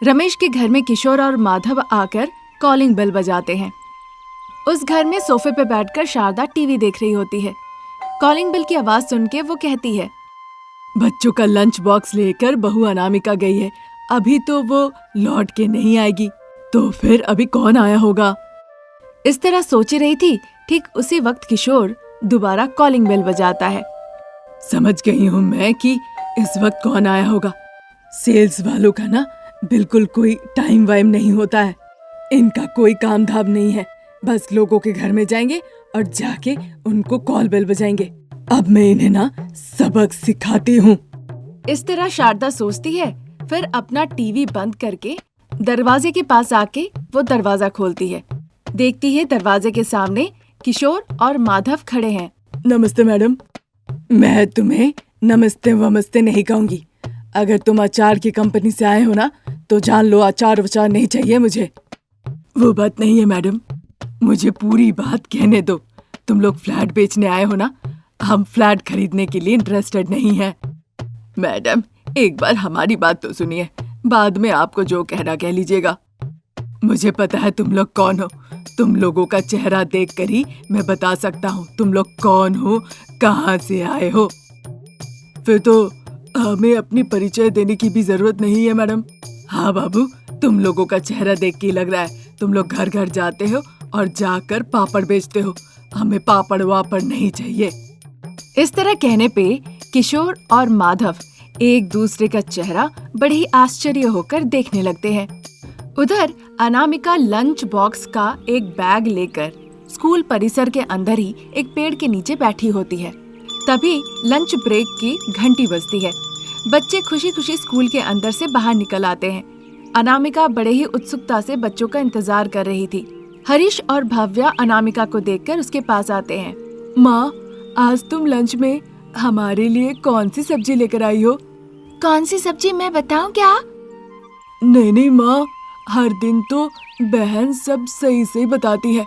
रमेश के घर में किशोर और माधव आकर कॉलिंग बेल बजाते हैं। उस घर में सोफे पे बैठकर शारदा टीवी देख रही होती है। कॉलिंग बेल की आवाज सुन के वो कहती है, बच्चों का लंच बॉक्स लेकर बहू अनामिका गई है, अभी तो वो लौट के नहीं आएगी, तो फिर अभी कौन आया होगा। इस तरह सोच रही थी, ठीक उसी वक्त किशोर दोबारा कॉलिंग बेल बजाता है। समझ गई हूँ मैं कि इस वक्त कौन आया होगा। सेल्स वालों का ना बिल्कुल कोई टाइम वाइम नहीं होता है, इनका कोई काम धाम नहीं है, बस लोगों के घर में जाएंगे और जाके उनको कॉल बेल बजाएंगे। अब मैं इन्हें ना सबक सिखाती हूँ। इस तरह शारदा सोचती है। फिर अपना टीवी बंद करके दरवाजे के पास आके वो दरवाजा खोलती है। देखती है दरवाजे के सामने किशोर और माधव खड़े हैं। नमस्ते मैडम। मैं तुम्हें नमस्ते वमस्ते नहीं कहूंगी। अगर तुम अचार की कंपनी से आए हो ना तो जान लो अचार वचार नहीं चाहिए मुझे। वो बात नहीं है मैडम, मुझे पूरी बात कहने दो। तुम लोग फ्लैट बेचने आए हो ना, हम फ्लैट खरीदने के लिए इंटरेस्टेड नहीं हैं। मैडम एक बार हमारी बात तो सुनिए, बाद में आपको जो कहना कह लीजिएगा। मुझे पता है तुम लोग कौन हो, तुम लोगों का चेहरा देखकर ही मैं बता सकता हूँ तुम लोग कौन हो, कहाँ से आए हो। फिर तो हमें अपनी परिचय देने की भी जरूरत नहीं है मैडम। हाँ बाबू, तुम लोगों का चेहरा देख के लग रहा है तुम लोग घर घर जाते हो और जाकर पापड़ बेचते हो, हमें पापड़ वापड़ नहीं चाहिए। इस तरह कहने पे किशोर और माधव एक दूसरे का चेहरा बड़े ही आश्चर्य होकर देखने लगते हैं। उधर अनामिका लंच बॉक्स का एक बैग लेकर स्कूल परिसर के अंदर ही एक पेड़ के नीचे बैठी होती है। तभी लंच ब्रेक की घंटी बजती है। बच्चे खुशी खुशी स्कूल के अंदर से बाहर निकल आते हैं। अनामिका बड़े ही उत्सुकता से बच्चों का इंतजार कर रही थी। हरीश और भव्या अनामिका को देखकर उसके पास आते हैं। माँ, आज तुम लंच में हमारे लिए कौन सी सब्जी लेकर आई हो? कौन सी सब्जी मैं बताऊं क्या? नहीं माँ, हर दिन तो बहन सब सही से बताती है,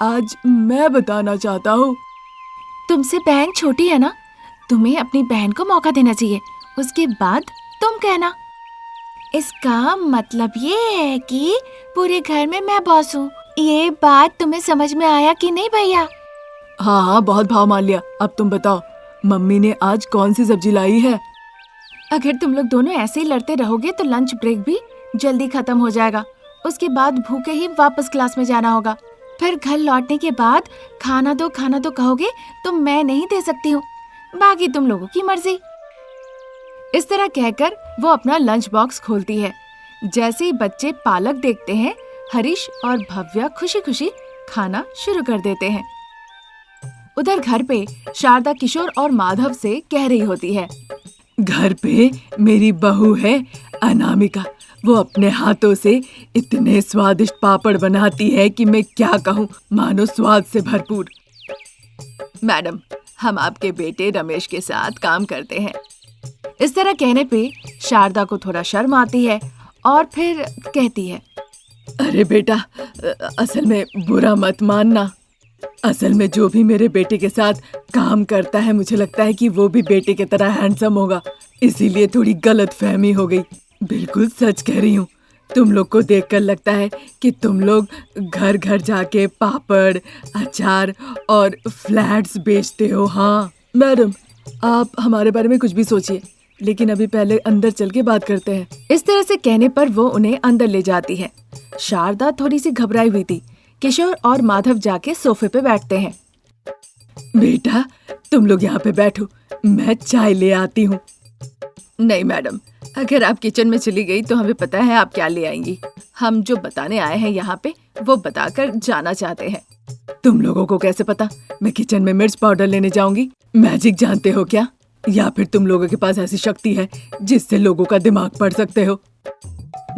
आज मैं बताना चाहता हूँ। तुमसे बहन छोटी है ना, तुम्हें अपनी बहन को मौका देना चाहिए, उसके बाद तुम कहना। इसका मतलब ये है कि पूरे घर में मैं बॉस हूँ। ये बात तुम्हें समझ में आया कि नहीं भैया? हाँ, बहुत भाव मान लिया। अब तुम बताओ, मम्मी ने आज कौन सी सब्जी लाई है? अगर तुम लोग दोनों ऐसे ही लड़ते रहोगे तो लंच ब्रेक भी जल्दी खत्म हो जाएगा। उसके बाद भूखे ही वापस क्लास में जाना होगा। फिर घर लौटने के बाद खाना दो कहोगे तो मैं नहीं दे सकती हूँ, बाकी तुम लोगों की मर्जी। इस तरह कहकर वो अपना लंच बॉक्स खोलती है। जैसे ही बच्चे पालक देखते हैं, हरीश और भव्या खुशी खुशी खाना शुरू कर देते हैं। उधर घर पे शारदा किशोर और माधव से कह रही होती है, घर पे मेरी बहू है अनामिका, वो अपने हाथों से इतने स्वादिष्ट पापड़ बनाती है कि मैं क्या कहूँ, मानो स्वाद से भरपूर। मैडम, हम आपके बेटे रमेश के साथ काम करते हैं। इस तरह कहने पे शारदा को थोड़ा शर्म आती है और फिर कहती है, अरे बेटा, असल में बुरा मत मानना। असल में जो भी मेरे बेटे के साथ काम करता है, मुझे लगता है कि वो भी बेटे की तरह हैंडसम होगा, इसीलिए थोड़ी गलत फहमी हो गई। बिल्कुल सच कह रही हूँ, तुम लोग को देखकर लगता है कि तुम लोग घर घर जाके पापड़, अचार और फ्लैट्स बेचते हो। हाँ मैडम, आप हमारे बारे में कुछ भी सोचिए, लेकिन अभी पहले अंदर चल के बात करते हैं। इस तरह से कहने पर वो उन्हें अंदर ले जाती है। शारदा थोड़ी सी घबराई हुई थी। किशोर और माधव जाके सोफे पे बैठते हैं। बेटा, तुम लोग यहाँ पे बैठो, मैं चाय ले आती हूँ। नहीं मैडम, अगर आप किचन में चली गई तो हमें पता है आप क्या ले आएंगी। हम जो बताने आए हैं यहाँ पे वो बताकर जाना चाहते हैं। तुम लोगों को कैसे पता मैं किचन में मिर्च पाउडर लेने जाऊंगी? मैजिक जानते हो क्या? या फिर तुम लोगों के पास ऐसी शक्ति है जिससे लोगों का दिमाग पढ़ सकते हो?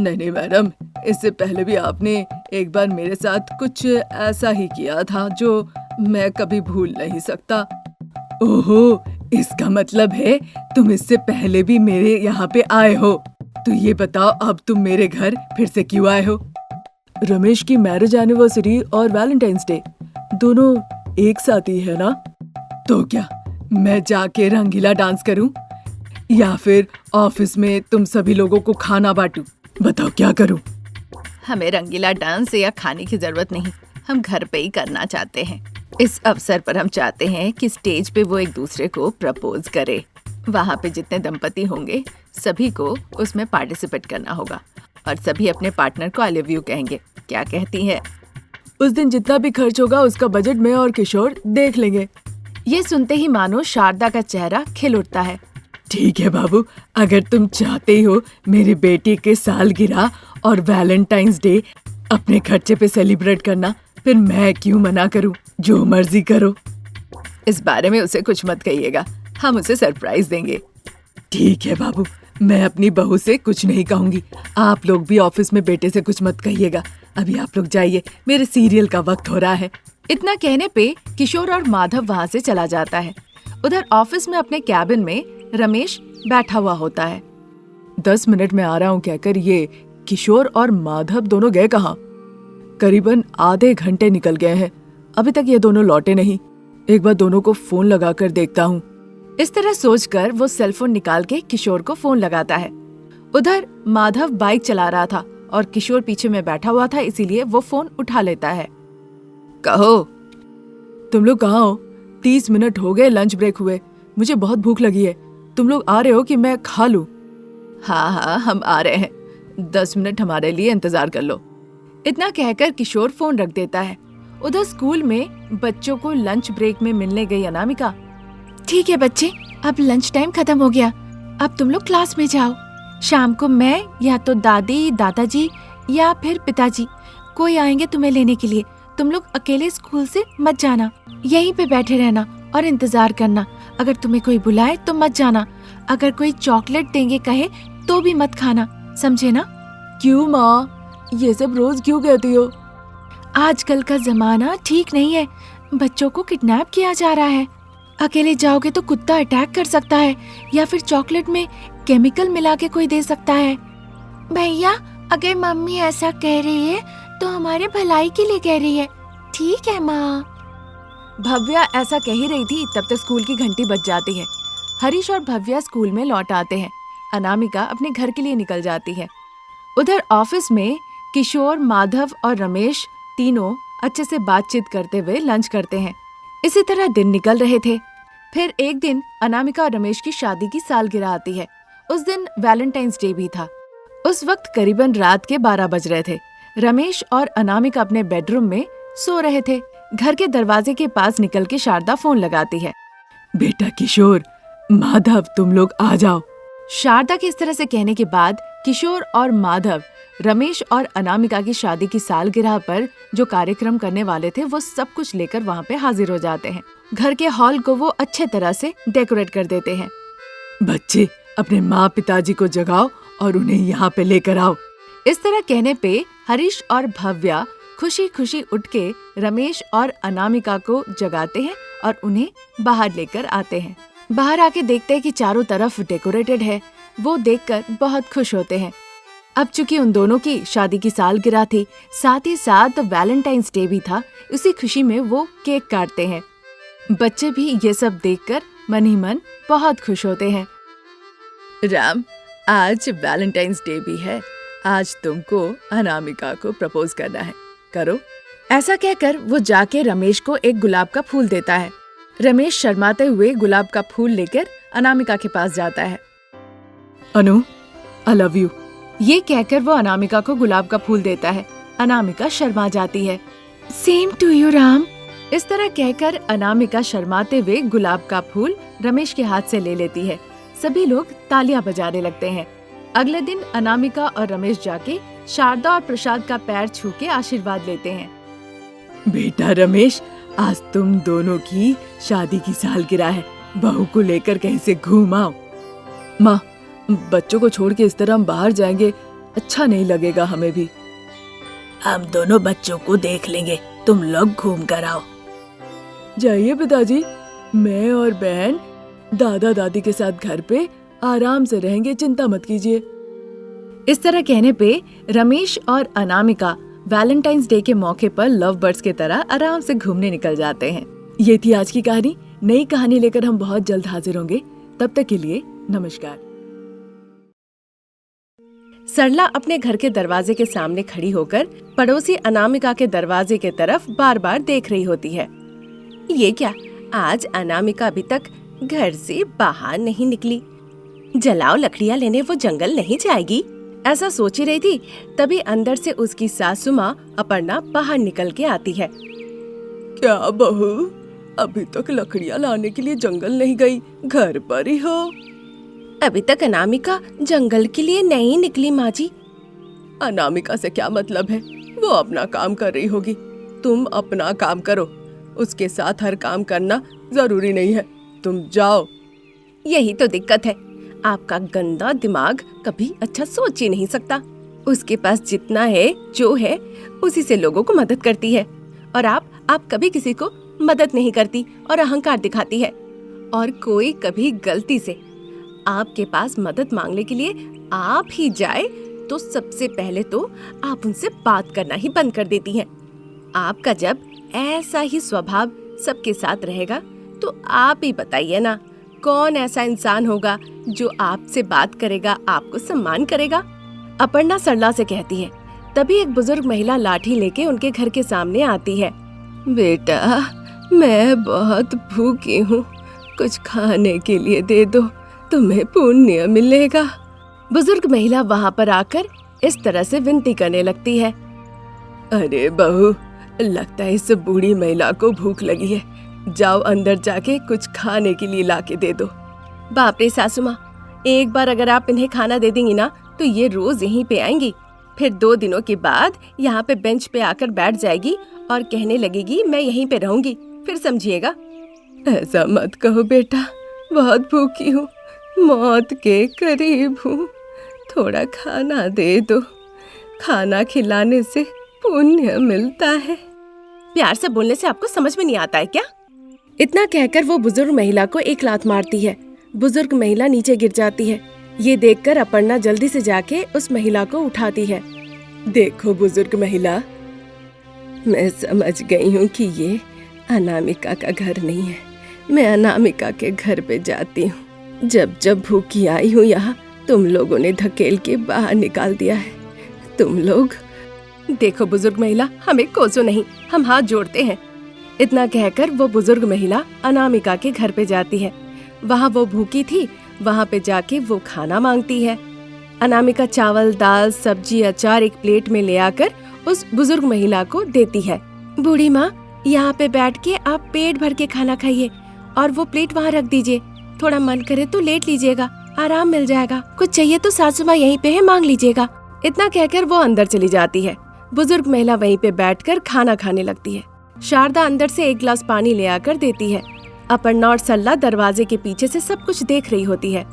नहीं मैडम, इससे पहले भी आपने एक बार मेरे साथ कुछ ऐसा ही किया था जो मैं कभी भूल नहीं सकता। ओहो, इसका मतलब है तुम इससे पहले भी मेरे यहाँ पे आए हो। तो ये बताओ, अब तुम मेरे घर फिर से क्यों आए हो? रमेश की मैरिज एनिवर्सरी और वैलेंटाइंस डे दोनों एक साथ ही है ना? तो क्या मैं जाके रंगीला डांस करूं या फिर ऑफिस में तुम सभी लोगों को खाना बांटूं? बताओ क्या करूं? हमें रंगीला डांस या खाने की जरूरत नहीं, हम घर पे ही करना चाहते हैं। इस अवसर पर हम चाहते हैं कि स्टेज पे वो एक दूसरे को प्रपोज करे। वहाँ पे जितने दंपति होंगे सभी को उसमें पार्टिसिपेट करना होगा और सभी अपने पार्टनर को आई लव यू कहेंगे। क्या कहती है? उस दिन जितना भी खर्च होगा उसका बजट मैं और किशोर देख लेंगे। ये सुनते ही मानो शारदा का चेहरा खिल उठता है। ठीक है बाबू, अगर तुम चाहते हो मेरी बेटी के सालगिरह और वैलेंटाइंस डे अपने खर्चे पे सेलिब्रेट करना, फिर मैं क्यों मना करूं? जो मर्जी करो। इस बारे में उसे कुछ मत कहिएगा, हम उसे सरप्राइज देंगे। ठीक है बाबू, मैं अपनी बहू से कुछ नहीं कहूंगी। आप लोग भी ऑफिस में बेटे से कुछ मत कहिएगा। अभी आप लोग जाइए, मेरे सीरियल का वक्त हो रहा है। इतना कहने पे किशोर और माधव वहाँ से चला जाता है। उधर ऑफिस में अपने कैबिन में रमेश बैठा हुआ होता है। 10 मिनट में आ रहा हूँ कहकर ये किशोर और माधव दोनों गए कहाँ? करीबन आधे घंटे निकल गए हैं, अभी तक ये दोनों लौटे नहीं। एक बार दोनों को फोन लगाकर देखता हूँ। इस तरह सोचकर वो सेलफोन निकाल के किशोर को फोन लगाता है। उधर माधव बाइक चला रहा था और किशोर पीछे में बैठा हुआ था, इसीलिए वो फोन उठा लेता है। कहो, तुम लोग कहाँ हो? 30 मिनट हो गए लंच ब्रेक हुए, मुझे बहुत भूख लगी है। तुम लोग आ रहे हो कि मैं खा लूं? हाँ, हम आ रहे हैं, 10 मिनट हमारे लिए इंतजार कर लो। इतना कहकर किशोर फोन रख देता है। उधर स्कूल में बच्चों को लंच ब्रेक में मिलने गई अनामिका। ठीक है बच्चे, अब लंच टाइम खत्म हो गया, अब तुम लोग क्लास में जाओ। शाम को मैं या तो दादी, दादाजी या फिर पिताजी कोई आएंगे तुम्हें लेने के लिए। तुम लोग अकेले स्कूल से मत जाना, यहीं पे बैठे रहना और इंतजार करना। अगर तुम्हें कोई बुलाए तो मत जाना। अगर कोई चॉकलेट देंगे कहे तो भी मत खाना, समझे ना? क्यों माँ, ये सब रोज क्यों कहती हो? आजकल का जमाना ठीक नहीं है, बच्चों को किडनैप किया जा रहा है। अकेले जाओगे तो कुत्ता अटैक कर सकता है या फिर चॉकलेट में केमिकल मिला के कोई दे सकता है। भैया, अगर मम्मी ऐसा कह रही है तो हमारे भलाई के लिए कह रही है। ठीक है माँ। भव्या ऐसा कह ही रही थी, तब तक स्कूल की घंटी बज जाती है। हरीश और भव्या स्कूल में लौट आते हैं। अनामिका अपने घर के लिए निकल जाती है। उधर ऑफिस में किशोर, माधव और रमेश तीनों अच्छे से बातचीत करते हुए लंच करते हैं। इसी तरह दिन निकल रहे थे। फिर एक दिन अनामिका और रमेश की शादी की सालगिरह आती है। उस दिन वैलेंटाइंस डे भी था। उस वक्त करीबन रात के 12 बज रहे थे। रमेश और अनामिका अपने बेडरूम में सो रहे थे। घर के दरवाजे के पास निकल के शारदा फोन लगाती है। बेटा किशोर, माधव, तुम लोग आ जाओ। शारदा के इस तरह से कहने के बाद किशोर और माधव रमेश और अनामिका की शादी की सालगिरह पर जो कार्यक्रम करने वाले थे वो सब कुछ लेकर वहाँ पे हाजिर हो जाते हैं। घर के हॉल को वो अच्छे तरह से डेकोरेट कर देते हैं। बच्चे, अपने माँ पिताजी को जगाओ और उन्हें यहाँ पे लेकर आओ। इस तरह कहने पे हरीश और भव्या खुशी खुशी उठ के रमेश और अनामिका को जगाते हैं और उन्हें बाहर लेकर आते हैं। बाहर आके देखते हैं कि चारों तरफ डेकोरेटेड है। वो देखकर बहुत खुश होते हैं। अब चूंकि उन दोनों की शादी की सालगिरह थी, साथ ही साथ वैलेंटाइंस डे भी था, उसी खुशी में वो केक काटते हैं। बच्चे भी ये सब देखकर मन ही मन बहुत खुश होते हैं। राम, आज वैलेंटाइंस डे भी है, आज तुमको अनामिका को प्रपोज करना है, करो। ऐसा कहकर वो जाके रमेश को एक गुलाब का फूल देता है। रमेश शर्माते हुए गुलाब का फूल लेकर अनामिका के पास जाता है। अनु, आई लव यू। ये कहकर वो अनामिका को गुलाब का फूल देता है। अनामिका शर्मा जाती है। Same to you Ram. इस तरह कहकर अनामिका शर्माते हुए गुलाब का फूल रमेश के हाथ से ले लेती है। सभी लोग तालियां बजाने लगते हैं। अगले दिन अनामिका और रमेश जाके शारदा और प्रसाद का पैर छू के आशीर्वाद लेते हैं। बेटा रमेश, आज तुम दोनों की शादी की सालगिरह है, बहू को लेकर कहीं से घूम आओ। माँ, बच्चों को छोड़ के इस तरह हम बाहर जाएंगे, अच्छा नहीं लगेगा हमें भी। हम दोनों बच्चों को देख लेंगे, तुम लोग घूम कर आओ। जाइए पिताजी, मैं और बहन दादा दादी के साथ घर पे आराम से रहेंगे, चिंता मत कीजिए। इस तरह कहने पे रमेश और अनामिका वैलेंटाइंस डे के मौके पर लव बर्ड्स की तरह आराम से घूमने निकल जाते हैं। ये थी आज की कहानी। नई कहानी लेकर हम बहुत जल्द हाजिर होंगे। तब तक के लिए नमस्कार। सरला अपने घर के दरवाजे के सामने खड़ी होकर पड़ोसी अनामिका के दरवाजे के तरफ बार बार देख रही होती है। ये क्या, आज अनामिका अभी तक घर से बाहर नहीं निकली। जलाओ लकड़ियाँ लेने वो जंगल नहीं जाएगी, ऐसा सोच ही रही थी। तभी अंदर से उसकी सासू माँ अपर्णा बाहर निकल के आती है। क्या बहू, अभी तक लकड़ियाँ लाने के लिए जंगल नहीं गई, घर पर ही हो? अभी तक अनामिका जंगल के लिए नहीं निकली माँ जी। अनामिका से क्या मतलब है, वो अपना काम कर रही होगी। तुम अपना काम करो, उसके साथ हर काम करना जरूरी नहीं है। तुम जाओ। यही तो दिक्कत है, आपका गंदा दिमाग कभी अच्छा सोच ही नहीं सकता। उसके पास जितना है जो है उसी से लोगों को मदद करती है, और आप कभी किसी को मदद नहीं करती और अहंकार दिखाती है। और कोई कभी गलती से आपके पास मदद मांगने के लिए आप ही जाए तो सबसे पहले तो आप उनसे बात करना ही बंद कर देती हैं। आपका जब ऐसा ही स्वभाव सबके साथ रहेगा तो आप ही बताइए ना, कौन ऐसा इंसान होगा जो आपसे बात करेगा, आपको सम्मान करेगा। अपर्णा सरला से कहती है। तभी एक बुजुर्ग महिला लाठी लेके उनके घर के सामने आती है। बेटा, मैं बहुत भूखी हूँ, कुछ खाने के लिए दे दो, तुम्हें पुण्य मिलेगा। बुजुर्ग महिला वहाँ पर आकर इस तरह से विनती करने लगती है। अरे बहू, लगता है इस बूढ़ी महिला को भूख लगी है, जाओ अंदर जाके कुछ खाने के लिए लाके दे दो। बाप रे सासू माँ, एक बार अगर आप इन्हें खाना दे देंगी ना तो ये रोज यहीं पे आएंगी, फिर 2 दिनों के बाद यहाँ पे बेंच पे आकर बैठ जाएगी और कहने लगेगी मैं यहीं पे रहूंगी, फिर समझिएगा। ऐसा मत कहो बेटा, बहुत भूखी हूँ, मौत के करीब हूँ, थोड़ा खाना दे दो, खाना खिलाने से पुण्य मिलता है। प्यार से बोलने से आपको समझ में नहीं आता है क्या? इतना कहकर वो बुजुर्ग महिला को एक लात मारती है। बुजुर्ग महिला नीचे गिर जाती है। ये देखकर अपर्णा जल्दी से जाके उस महिला को उठाती है। देखो बुजुर्ग महिला, मैं समझ गई हूँ कि ये अनामिका का घर नहीं है। मैं अनामिका के घर पे जाती हूँ। जब भूखी आई हूँ यहाँ, तुम लोगों ने धकेल के बाहर निकाल दिया है। तुम लोग देखो बुजुर्ग महिला, हमें कोसो नहीं, हम हाथ जोड़ते हैं। इतना कहकर वो बुजुर्ग महिला अनामिका के घर पे जाती है। वहाँ वो भूखी थी, वहाँ पे जाके वो खाना मांगती है। अनामिका चावल, दाल, सब्जी, अचार एक प्लेट में ले आकर उस बुजुर्ग महिला को देती है। बूढ़ी माँ, यहाँ पे बैठ के आप पेट भर के खाना खाइए और वो प्लेट वहाँ रख दीजिए। थोड़ा मन करे तो लेट लीजिएगा, आराम मिल जाएगा। कुछ चाहिए तो सासू माँ यहीं पे है, मांग लीजिएगा। इतना कहकर वो अंदर चली जाती है। बुजुर्ग महिला वहीं पे बैठकर खाना खाने लगती है। शारदा अंदर से एक गिलास पानी ले आकर देती है। अपर्णा और सरला दरवाजे के पीछे से सब कुछ देख रही होती है।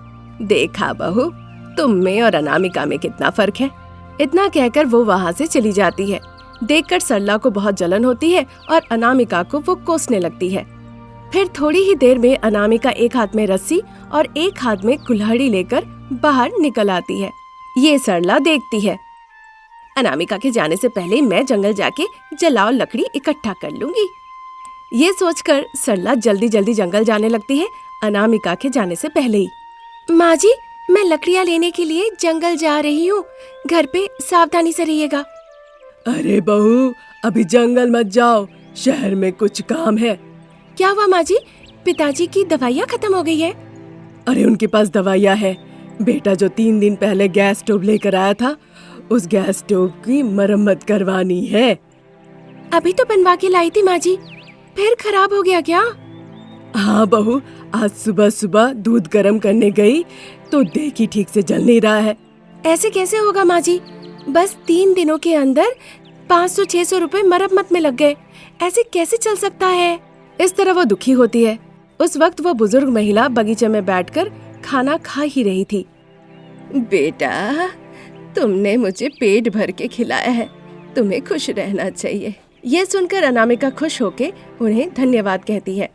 देखा बहू, तुम में और अनामिका में कितना फर्क है। इतना कहकर वो वहाँ से चली जाती है। देखकर सरला को बहुत जलन होती है और अनामिका को वो कोसने लगती है। फिर थोड़ी ही देर में अनामिका एक हाथ में रस्सी और एक हाथ में कुल्हाड़ी लेकर बाहर निकल आती है। ये सरला देखती है। अनामिका के जाने से पहले मैं जंगल जाके जलाओ लकड़ी इकट्ठा कर लूंगी। ये सोचकर सरला जल्दी जल्दी जंगल जाने लगती है, अनामिका के जाने से पहले ही। माँ जी, मैं लकड़ियाँ लेने के लिए जंगल जा रही हूँ, घर पे सावधानी से रहिएगा। अरे बहू, अभी जंगल मत जाओ, शहर में कुछ काम है। क्या हुआ माँ जी? पिताजी की दवाइयाँ खत्म हो गई है। अरे उनके पास दवाइयाँ है। बेटा जो 3 दिन पहले गैस स्टोव लेकर आया था, उस गैस स्टोव की मरम्मत करवानी है। अभी तो बनवा के लाई थी माँ जी, फिर खराब हो गया क्या? हाँ बहू, आज सुबह सुबह दूध गर्म करने गई तो देखी ठीक से जल नहीं रहा है। ऐसे कैसे होगा माँ जी? बस 3 दिनों के अंदर 500-600 रुपए मरम्मत में लग गए, ऐसे कैसे चल सकता है? इस तरह वो दुखी होती है। उस वक्त वो बुजुर्ग महिला बगीचे में बैठकर खाना खा ही रही थी। बेटा, तुमने मुझे पेट भर के खिलाया है, तुम्हें खुश रहना चाहिए। ये सुनकर अनामिका खुश होके उन्हें धन्यवाद कहती है।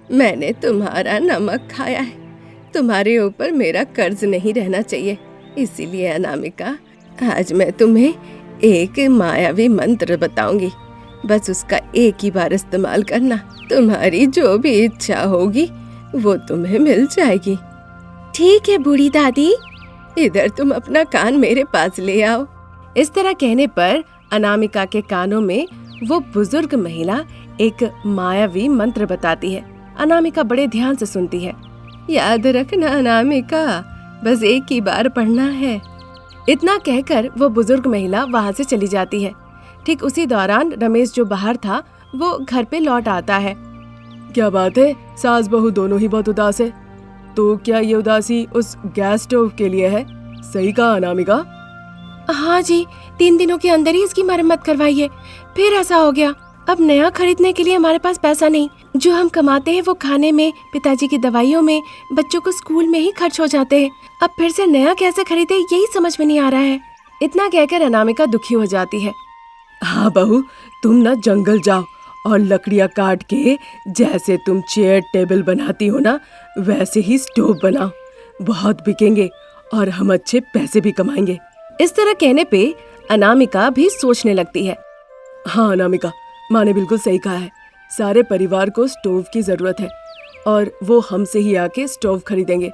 मैंने तुम्हारा नमक खाया है, तुम्हारे ऊपर मेरा कर्ज नहीं रहना चाहिए। इसीलिए अनामिका, आज मैं तुम्हें एक मायावी मंत्र बताऊंगी, बस उसका एक ही बार इस्तेमाल करना। तुम्हारी जो भी इच्छा होगी वो तुम्हें मिल जाएगी। ठीक है बूढ़ी दादी। इधर तुम अपना कान मेरे पास ले आओ। इस तरह कहने पर अनामिका के कानों में वो बुजुर्ग महिला एक मायावी मंत्र बताती है। अनामिका बड़े ध्यान से सुनती है। याद रखना अनामिका, बस एक ही बार पढ़ना है। इतना कहकर वो बुजुर्ग महिला वहाँ से चली जाती है। ठीक उसी दौरान रमेश जो बाहर था वो घर पे लौट आता है। क्या बात है, सास बहू दोनों ही बहुत उदास है। तो क्या ये उदासी उस गैस स्टोव के लिए है? सही कहा अनामिका। हाँ जी, 3 दिनों के अंदर ही इसकी मरम्मत करवाइए। फिर ऐसा हो गया, अब नया खरीदने के लिए हमारे पास पैसा नहीं। जो हम कमाते हैं वो खाने में, पिताजी की दवाइयों में, बच्चों को स्कूल में ही खर्च हो जाते हैं। अब फिर से नया कैसे खरीदे यही समझ में नहीं आ रहा है। इतना कहकर अनामिका दुखी हो जाती है। हाँ बहू, तुम ना जंगल जाओ और लकड़ियाँ काट के जैसे तुम चेयर टेबल बनाती हो ना, वैसे ही स्टोव बनाओ। बहुत बिकेंगे और हम अच्छे पैसे भी कमाएंगे। इस तरह कहने पे अनामिका भी सोचने लगती है। हाँ अनामिका, माँ ने बिल्कुल सही कहा है। सारे परिवार को स्टोव की जरूरत है और वो हमसे ही आके स्टोव खरीदेंगे।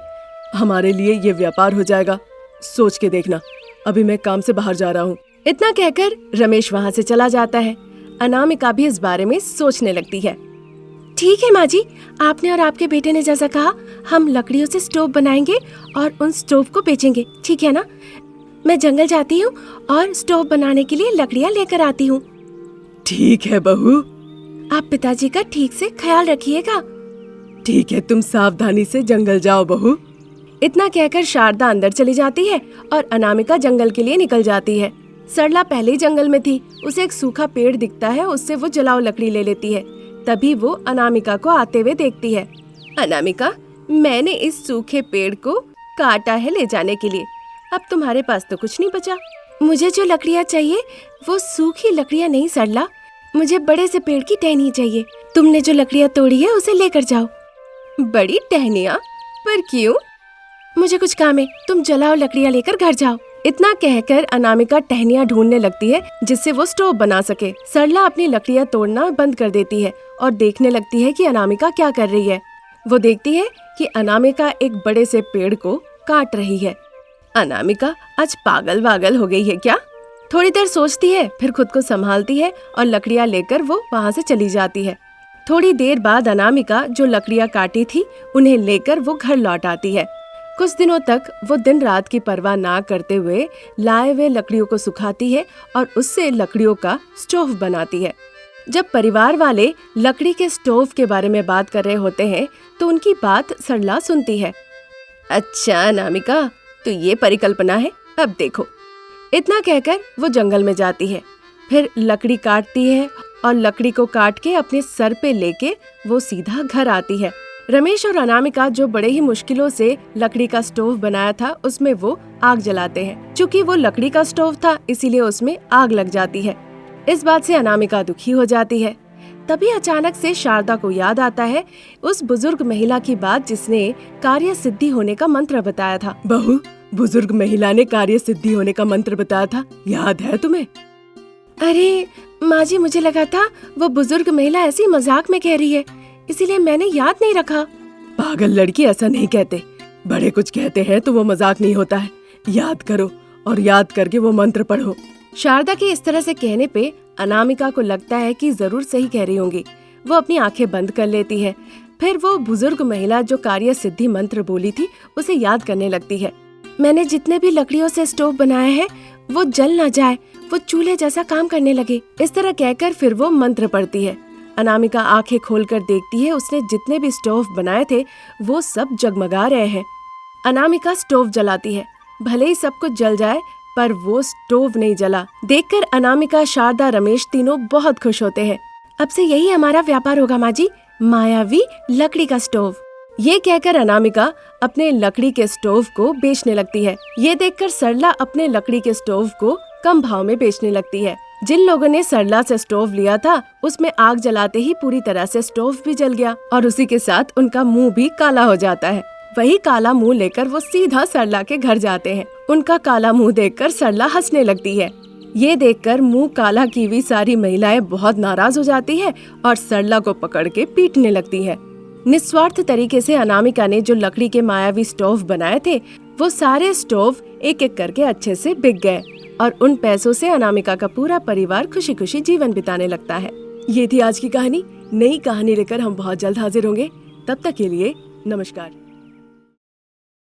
हमारे लिए ये व्यापार हो जाएगा। सोच के देखना, अभी मैं काम से बाहर जा रहा हूँ। इतना कहकर रमेश वहाँ से चला जाता है। अनामिका भी इस बारे में सोचने लगती है। ठीक है माँ जी, आपने और आपके बेटे ने जैसा कहा, हम लकड़ियों से स्टोव बनाएंगे और उन स्टोव को बेचेंगे, ठीक है ना? मैं जंगल जाती हूँ और स्टोव बनाने के लिए लकड़ियाँ लेकर आती हूँ। ठीक है बहू। आप पिताजी का ठीक से ख्याल रखिएगा। ठीक है, तुम सावधानी से जंगल जाओ बहू। इतना कहकर शारदा अंदर चली जाती है और अनामिका जंगल के लिए निकल जाती है। सरला पहले ही जंगल में थी। उसे एक सूखा पेड़ दिखता है, उससे वो जलाओ लकड़ी ले लेती है। तभी वो अनामिका को आते हुए देखती है। अनामिका, मैंने इस सूखे पेड़ को काटा है ले जाने के लिए। अब तुम्हारे पास तो कुछ नहीं बचा। मुझे जो लकड़ियाँ चाहिए वो सूखी लकड़ियाँ नहीं सरला, मुझे बड़े से पेड़ की टहनी चाहिए। तुमने जो लकड़ियाँ तोड़ी है उसे लेकर जाओ। बड़ी टहनियाँ? पर क्यों? मुझे कुछ काम है, तुम जलाओ लकड़ियाँ लेकर घर जाओ। इतना कहकर अनामिका टहनियाँ ढूंढने लगती है जिससे वो स्टोव बना सके। सरला अपनी लकड़ियाँ तोड़ना बंद कर देती है और देखने लगती है कि अनामिका क्या कर रही है। वो देखती है कि अनामिका एक बड़े से पेड़ को काट रही है। अनामिका आज पागल वागल हो गई है क्या? थोड़ी देर सोचती है, फिर खुद को संभालती है और लकड़ियाँ लेकर वो वहाँ से चली जाती है। थोड़ी देर बाद अनामिका जो लकड़ियाँ काटी थी उन्हें लेकर वो घर लौट आती है। कुछ दिनों तक वो दिन रात की परवाह ना करते हुए लाए हुए लकड़ियों को सुखाती है और उससे लकड़ियों का स्टोव बनाती है। जब परिवार वाले लकड़ी के स्टोव के बारे में बात कर रहे होते हैं तो उनकी बात सरला सुनती है। अच्छा अनामिका, तो ये परिकल्पना है, अब देखो। इतना कहकर वो जंगल में जाती है, फिर लकड़ी काटती है और लकड़ी को काट के अपने सर पे लेके वो सीधा घर आती है। रमेश और अनामिका जो बड़े ही मुश्किलों से लकड़ी का स्टोव बनाया था उसमें वो आग जलाते हैं। चूँकि वो लकड़ी का स्टोव था इसीलिए उसमें आग लग जाती है। इस बात से अनामिका दुखी हो जाती है। तभी अचानक से शारदा को याद आता है उस बुजुर्ग महिला की बात जिसने कार्य सिद्धि होने का मंत्र बताया था। बहू, बुजुर्ग महिला ने कार्य सिद्धि होने का मंत्र बताया था, याद है तुम्हें? अरे माँ जी, मुझे लगा था वो बुजुर्ग महिला ऐसी मजाक में कह रही है, इसीलिए मैंने याद नहीं रखा। पागल लड़की, ऐसा नहीं कहते। बड़े कुछ कहते हैं तो वो मजाक नहीं होता है। याद करो और याद करके वो मंत्र पढ़ो। शारदा के इस तरह से कहने पे अनामिका को लगता है कि जरूर सही कह रही होंगी। वो अपनी आंखें बंद कर लेती है। फिर वो बुजुर्ग महिला जो कार्य सिद्धि मंत्र बोली थी उसे याद करने लगती है। मैंने जितने भी लकड़ियों से स्टोव बनाया है वो जल ना जाए, वो चूल्हे जैसा काम करने लगे। इस तरह कहकर फिर वो मंत्र पढ़ती है। अनामिका आंखें खोलकर देखती है, उसने जितने भी स्टोव बनाए थे वो सब जगमगा रहे हैं। अनामिका स्टोव जलाती है। भले ही सब कुछ जल जाए पर वो स्टोव नहीं जला। देखकर अनामिका, शारदा, रमेश तीनों बहुत खुश होते हैं। अब से यही हमारा व्यापार होगा माँ जी, मायावी लकड़ी का स्टोव। ये कहकर अनामिका अपने लकड़ी के स्टोव को बेचने लगती है। ये देखकर सरला अपने लकड़ी के स्टोव को कम भाव में बेचने लगती है। जिन लोगों ने सरला से स्टोव लिया था उसमें आग जलाते ही पूरी तरह से स्टोव भी जल गया और उसी के साथ उनका मुंह भी काला हो जाता है। वही काला मुंह लेकर वो सीधा सरला के घर जाते हैं। उनका काला मुंह देखकर सरला हंसने लगती है। ये देखकर मुंह काला की हुई सारी महिलाएं बहुत नाराज हो जाती है और सरला को पकड़ के पीटने लगती है। निस्वार्थ तरीके से अनामिका ने जो लकड़ी के मायावी स्टोव बनाए थे वो सारे स्टोव एक एक करके अच्छे से बिक गए और उन पैसों से अनामिका का पूरा परिवार खुशी खुशी जीवन बिताने लगता है। ये थी आज की कहानी। नई कहानी लेकर हम बहुत जल्द हाजिर होंगे। तब तक के लिए नमस्कार।